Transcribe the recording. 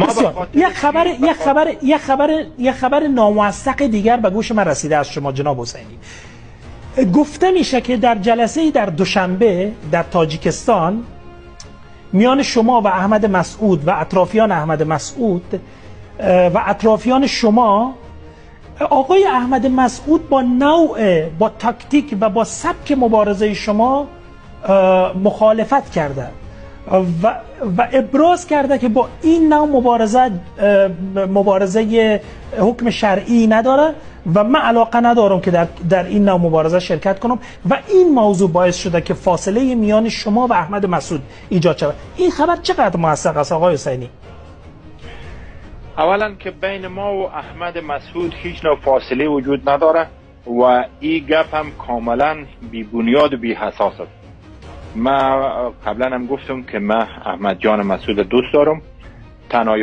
بسیار یک خبر ناموثق دیگر به گوش من رسیده از شما جناب حسینی. گفته میشه که در جلسه در دوشنبه در تاجیکستان میان شما و احمد مسعود و اطرافیان احمد مسعود و اطرافیان شما، آقای احمد مسعود با نوع، با تاکتیک و با سبک مبارزه شما مخالفت کرده و ابراز کرده که با این نوع مبارزه حکم شرعی نداره و من علاقه ندارم که در این نوع مبارزه شرکت کنم و این موضوع باعث شده که فاصله میان شما و احمد مسعود ایجاد شود. این خبر چقدر موثق است آقای حسینی؟ اولا که بین ما و احمد مسعود هیچ نوع فاصله وجود نداره و این گپ هم کاملا بی بنیاد و بی حساس است. من قبلا هم گفتم که من احمد جان مسعود دوست دارم، تنها